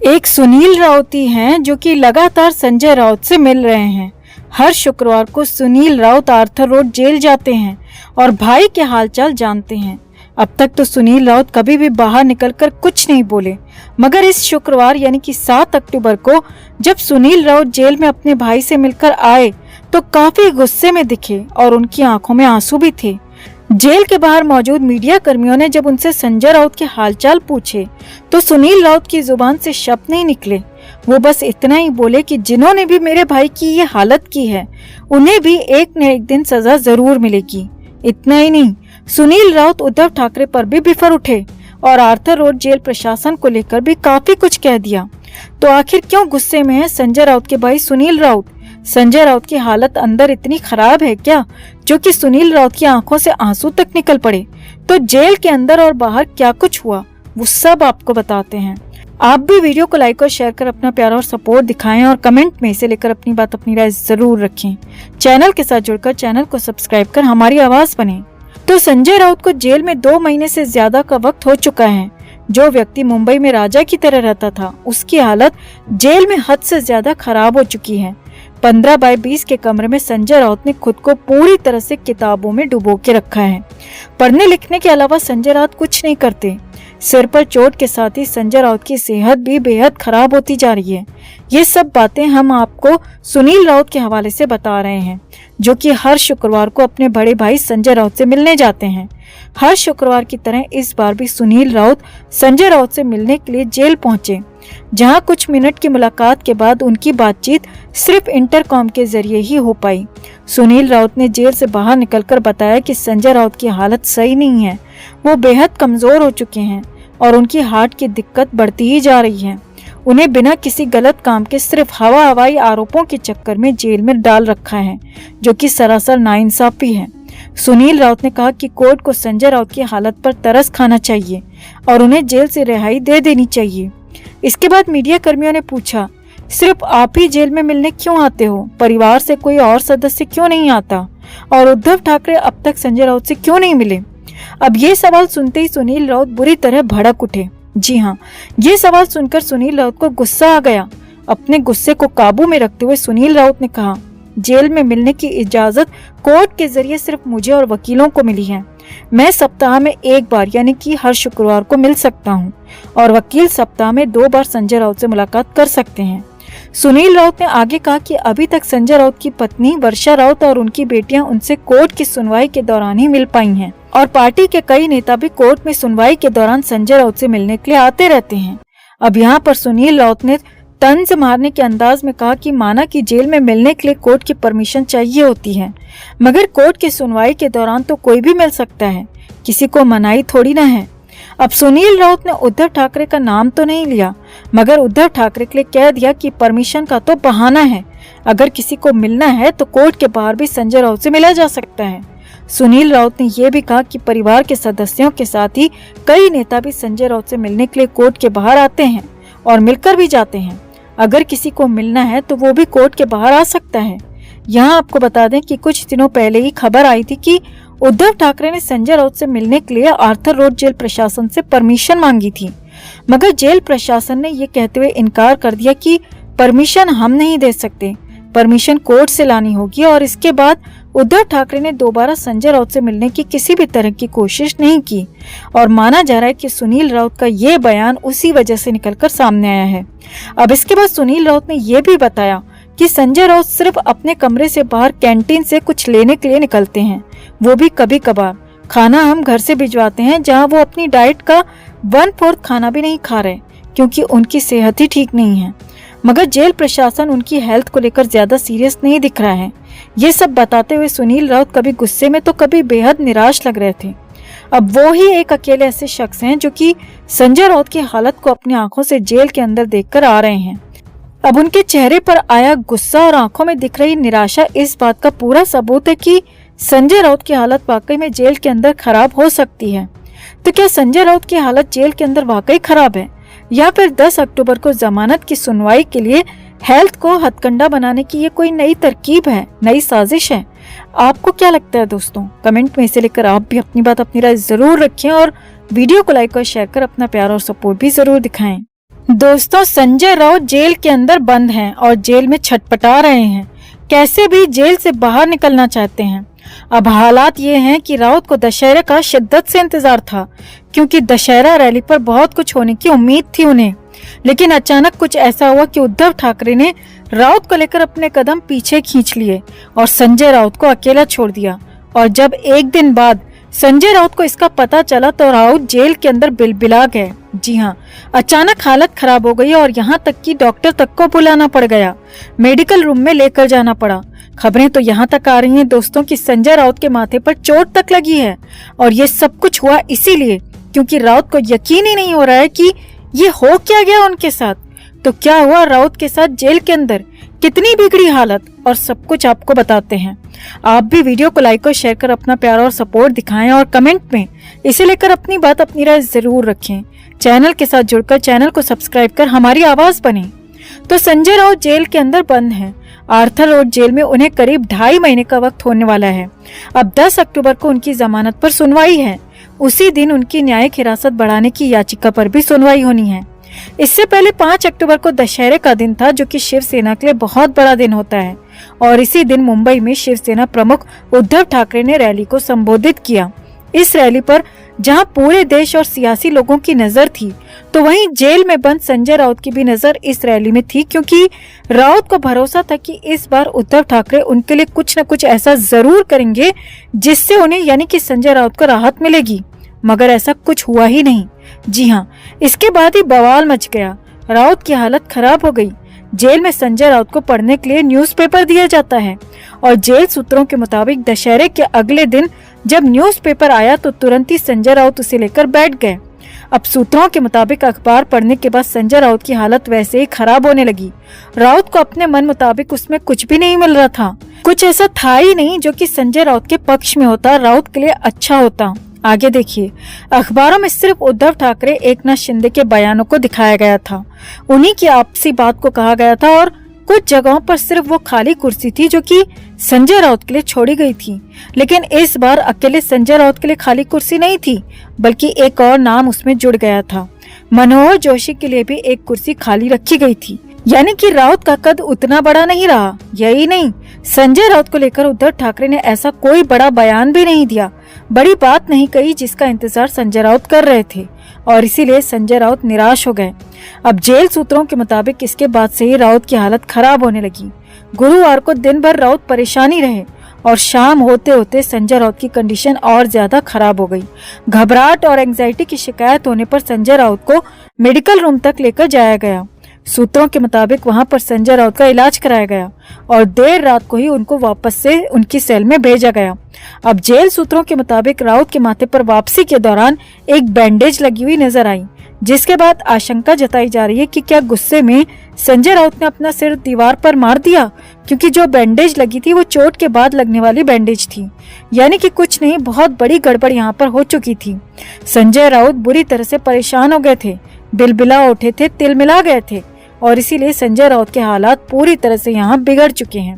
एक सुनील राउती हैं जो कि लगातार संजय राउत से मिल रहे हैं। हर शुक्रवार को Sunil Raut Arthur road jail जाते हैं और भाई के हालचाल जानते हैं। अब तक तो सुनील राउत कभी भी बाहर निकलकर कुछ नहीं बोले, मगर इस शुक्रवार यानी कि 7 अक्टूबर को जब सुनील राउत जेल में अपने भाई से मिलकर आए तो काफी गुस्से में दिखे और उनकी आंखों में आंसू भी थे। जेल के बाहर मौजूद मीडिया कर्मियों ने जब उनसे संजय राउत के हालचाल पूछे तो सुनील राउत की जुबान से शब्द नहीं निकले। वो बस इतना ही बोले कि जिन्होंने भी मेरे भाई की ये हालत की है उन्हें भी एक न एक दिन सजा जरूर मिलेगी। इतना ही नहीं, सुनील राउत उद्धव ठाकरे पर भी बिफर उठे और आर्थर रोड जेल प्रशासन को लेकर भी काफी कुछ कह दिया। तो आखिर क्यों गुस्से में है संजय राउत के भाई सुनील राउत? संजय राउत की हालत अंदर इतनी खराब है क्या जो कि सुनील राउत की आंखों से आंसू तक निकल पड़े? तो जेल के अंदर और बाहर क्या कुछ हुआ वो सब आपको बताते हैं। आप भी वीडियो को लाइक और शेयर कर अपना प्यार और सपोर्ट दिखाएं और कमेंट में इसे लेकर अपनी बात अपनी राय जरूर रखें। चैनल के साथ जुड़कर चैनल को सब्सक्राइब कर हमारी आवाज बने। तो संजय राउत को जेल में 2 महीने से ज्यादा का वक्त हो चुका है। जो व्यक्ति मुंबई में राजा की तरह रहता था उसकी हालत जेल में हद से ज्यादा खराब हो चुकी है। 15 बाय 20 के कमरे में संजय राउत ने खुद को पूरी तरह से किताबों में डुबो के रखा है। पढ़ने लिखने के अलावा संजय राउत कुछ नहीं करते। सिर पर चोट के साथ ही संजय राउत की सेहत भी बेहद खराब होती जा रही है। ये सब बातें हम आपको सुनील राउत के हवाले से बता रहे हैं, जो कि हर शुक्रवार को अपने बड़े भाई संजय राउत से मिलने जाते हैं। हर शुक्रवार की तरह इस बार भी सुनील राउत संजय राउत से मिलने के लिए जेल पहुंचे, जहां कुछ मिनट की मुलाकात के बाद उनकी बातचीत सिर्फ इंटरकॉम के जरिए ही हो पाई। सुनील राउत ने जेल से बाहर निकलकर बताया कि संजय राउत की हालत सही नहीं है, वो बेहद कमजोर हो चुके हैं और उनकी हार्ट की दिक्कत बढ़ती ही जा रही है। उन्हें बिना किसी गलत काम के सिर्फ हवाई आरोपों के चक्कर में जेल में डाल रखा है, जो कि सरासर नाइंसाफी है। सुनील राउत ने कहा कि कोर्ट को संजय राउत की हालत पर तरस खाना चाहिए और उन्हें जेल से रिहाई दे देनी चाहिए। इसके बाद मीडिया कर्मियों ने पूछा, सिर्फ आप ही जेल में मिलने क्यों आते हो? परिवार से कोई और सदस्य क्यों नहीं आता? और उद्धव ठाकरे अब तक संजय राउत से क्यों नहीं मिले? अब ये सवाल सुनते ही सुनील राउत बुरी तरह भड़क उठे। जी हाँ, ये सवाल सुनकर सुनील राउत को गुस्सा आ गया। अपने गुस्से को काबू में रखते हुए सुनील राउत ने कहा, जेल में मिलने की इजाजत कोर्ट के जरिए सिर्फ मुझे और वकीलों को मिली है। मैं सप्ताह में 1 बार यानी कि हर शुक्रवार को मिल सकता हूँ और वकील सप्ताह में 2 बार संजय राउत से मुलाकात कर सकते हैं। सुनील राउत ने आगे कहा कि अभी तक संजय राउत की पत्नी वर्षा राउत और उनकी बेटियां उनसे कोर्ट की सुनवाई के दौरान ही मिल पाई हैं और पार्टी के कई नेता भी कोर्ट में सुनवाई के दौरान संजय राउत से मिलने के लिए आते रहते हैं। अब यहाँ पर सुनील राउत ने तंज मारने के अंदाज में कहा कि माना कि जेल में मिलने के लिए कोर्ट की परमिशन चाहिए होती है, मगर कोर्ट की सुनवाई के दौरान तो कोई भी मिल सकता है, किसी को मनाही थोड़ी ना है। अब सुनील राउत ने उद्धव ठाकरे का नाम तो नहीं लिया, मगर उद्धव ठाकरे के लिए कह दिया कि परमिशन का तो बहाना है, अगर किसी को मिलना है तो कोर्ट के बाहर भी संजय राउत से मिला जा सकता है। सुनील राउत ने यह भी कहा कि परिवार के सदस्यों के साथ ही कई नेता भी संजय राउत से मिलने के लिए कोर्ट के बाहर आते हैं और मिलकर भी जाते हैं। अगर किसी को मिलना है तो वो भी कोर्ट के बाहर आ सकता है। यहाँ आपको बता दें कि कुछ दिनों पहले ही खबर आई थी कि उद्धव ठाकरे ने संजय राउत से मिलने के लिए आर्थर रोड जेल प्रशासन से परमिशन मांगी थी, मगर जेल प्रशासन ने ये कहते हुए इनकार कर दिया कि परमिशन हम नहीं दे सकते, परमिशन कोर्ट से लानी होगी। और इसके बाद उद्धव ठाकरे ने दोबारा संजय राउत से मिलने की किसी भी तरह की कोशिश नहीं की और माना जा रहा है कि सुनील राउत का ये बयान उसी वजह से निकलकर सामने आया है। अब इसके बाद सुनील राउत ने यह भी बताया कि संजय राउत सिर्फ अपने कमरे से बाहर कैंटीन से कुछ लेने के लिए निकलते हैं, वो भी कभी कभार। खाना हम घर से भिजवाते हैं, जहां वो अपनी डाइट का 1/4 खाना भी नहीं खा रहे क्योंकि उनकी सेहत ही ठीक नहीं है। मगर जेल प्रशासन उनकी हेल्थ को लेकर ज्यादा सीरियस नहीं दिख रहा है। ये सब बताते हुए सुनील राउत कभी गुस्से में तो कभी बेहद निराश लग रहे थे। अब वो ही एक अकेले ऐसे शख्स हैं जो कि संजय राउत की हालत को अपनी आंखों से जेल के अंदर देखकर आ रहे हैं। अब उनके चेहरे पर आया गुस्सा और आंखों में दिख रही निराशा इस बात का पूरा सबूत है कि संजय राउत की हालत वाकई में जेल के अंदर खराब हो सकती है। तो क्या संजय राउत की हालत जेल के अंदर वाकई खराब है, या फिर 10 अक्टूबर को जमानत की सुनवाई के लिए हेल्थ को हथकंडा बनाने की ये कोई नई तरकीब है, नई साजिश है? आपको क्या लगता है दोस्तों? कमेंट में इसे लेकर आप भी अपनी बात अपनी राय जरूर रखें और वीडियो को लाइक और शेयर कर अपना प्यार और सपोर्ट भी जरूर दिखाएं। दोस्तों, संजय राउत जेल के अंदर बंद हैं और जेल में छटपटा रहे हैं। कैसे भी जेल से बाहर निकलना चाहते हैं। अब हालात ये हैं कि राउत को दशहरे का शिद्दत से इंतजार था, क्योंकि दशहरा रैली पर बहुत कुछ होने की उम्मीद थी उन्हें। लेकिन अचानक कुछ ऐसा हुआ कि उद्धव ठाकरे ने राउत को लेकर अपने कदम पीछे खींच लिए और संजय राउत को अकेला छोड़ दिया। और जब एक दिन बाद संजय राउत को इसका पता चला तो राउत जेल के अंदर बिलबिला गए। जी हाँ, अचानक हालत खराब हो गई और यहाँ तक कि डॉक्टर तक को बुलाना पड़ गया, मेडिकल रूम में लेकर जाना पड़ा। खबरें तो यहाँ तक आ रही हैं दोस्तों कि संजय राउत के माथे पर चोट तक लगी है और ये सब कुछ हुआ इसीलिए क्योंकि राउत को यकीन ही नहीं हो रहा है कि ये हो क्या गया उनके साथ। तो क्या हुआ राउत के साथ जेल के अंदर, कितनी बिगड़ी हालत, और सब कुछ आपको बताते हैं। आप भी वीडियो को लाइक और शेयर कर अपना प्यार और सपोर्ट दिखाएं और कमेंट में इसे लेकर अपनी बात, अपनी राय जरूर रखें। चैनल के साथ जुड़कर चैनल को सब्सक्राइब कर हमारी आवाज बने। तो संजय राउत जेल के अंदर बंद हैं। आर्थर रोड जेल में उन्हें करीब 2.5 महीने का वक्त होने वाला है। अब 10 अक्टूबर को उनकी जमानत पर सुनवाई है। उसी दिन उनकी न्यायिक हिरासत बढ़ाने की याचिका पर भी सुनवाई होनी है। इससे पहले 5 अक्टूबर को दशहरे का दिन था, जो कि शिवसेना के लिए बहुत बड़ा दिन होता है। और इसी दिन मुंबई में शिवसेना प्रमुख उद्धव ठाकरे ने रैली को संबोधित किया। इस रैली पर जहां पूरे देश और सियासी लोगों की नजर थी, तो वहीं जेल में बंद संजय राउत की भी नजर इस रैली में थी, क्योंकि राउत को भरोसा था कि इस बार उद्धव ठाकरे उनके लिए कुछ न कुछ ऐसा जरूर करेंगे जिससे उन्हें यानी कि संजय राउत को राहत मिलेगी। मगर ऐसा कुछ हुआ ही नहीं। जी हाँ, इसके बाद ही बवाल मच गया। राउत की हालत खराब हो गई। जेल में संजय राउत को पढ़ने के लिए न्यूज़पेपर दिया जाता है और जेल सूत्रों के मुताबिक दशहरे के अगले दिन जब न्यूज़पेपर आया तो तुरंत ही संजय राउत उसे लेकर बैठ गए। अब सूत्रों के मुताबिक अखबार पढ़ने के बाद संजय राउत की हालत वैसे ही खराब होने लगी। राउत को अपने मन मुताबिक उसमें कुछ भी नहीं मिल रहा था। कुछ ऐसा था ही नहीं जो कि संजय राउत के पक्ष में होता, राउत के लिए अच्छा होता। आगे देखिए, अखबारों में सिर्फ उद्धव ठाकरे, एकनाथ शिंदे के बयानों को दिखाया गया था। उन्हीं की आपसी बात को कहा गया था और कुछ जगहों पर सिर्फ वो खाली कुर्सी थी जो कि संजय राउत के लिए छोड़ी गई थी। लेकिन इस बार अकेले संजय राउत के लिए खाली कुर्सी नहीं थी, बल्कि एक और नाम उसमें जुड़ गया था। मनोहर जोशी के लिए भी एक कुर्सी खाली रखी गई थी। यानी कि राउत का कद उतना बड़ा नहीं रहा। यही नहीं, संजय राउत को लेकर उद्धव ठाकरे ने ऐसा कोई बड़ा बयान भी नहीं दिया, बड़ी बात नहीं कही जिसका इंतजार संजय राउत कर रहे थे, और इसीलिए संजय राउत निराश हो गए। अब जेल सूत्रों के मुताबिक इसके बाद से ही राउत की हालत खराब होने लगी। गुरुवार को दिन भर राउत परेशानी रहे और शाम होते होते संजय राउत की कंडीशन और ज्यादा खराब हो गई। घबराहट और एंजाइटी की शिकायत होने पर संजय राउत को मेडिकल रूम तक लेकर जाया गया। सूत्रों के मुताबिक वहां पर संजय राउत का इलाज कराया गया और देर रात को ही उनको वापस से उनकी सेल में भेजा गया। अब जेल सूत्रों के मुताबिक राउत के माथे पर वापसी के दौरान एक बैंडेज लगी हुई नजर आई, जिसके बाद आशंका जताई जा रही है कि क्या गुस्से में संजय राउत ने अपना सिर दीवार पर मार दिया, क्योंकि जो बैंडेज लगी थी वो चोट के बाद लगने वाली बैंडेज थी। यानी कि कुछ नहीं, बहुत बड़ी गड़बड़ यहाँ पर हो चुकी थी। संजय राउत बुरी तरह से परेशान हो गए थे, बिलबिला उठे थे, तिलमिला गए थे और इसीलिए संजय राउत के हालात पूरी तरह से यहाँ बिगड़ चुके हैं।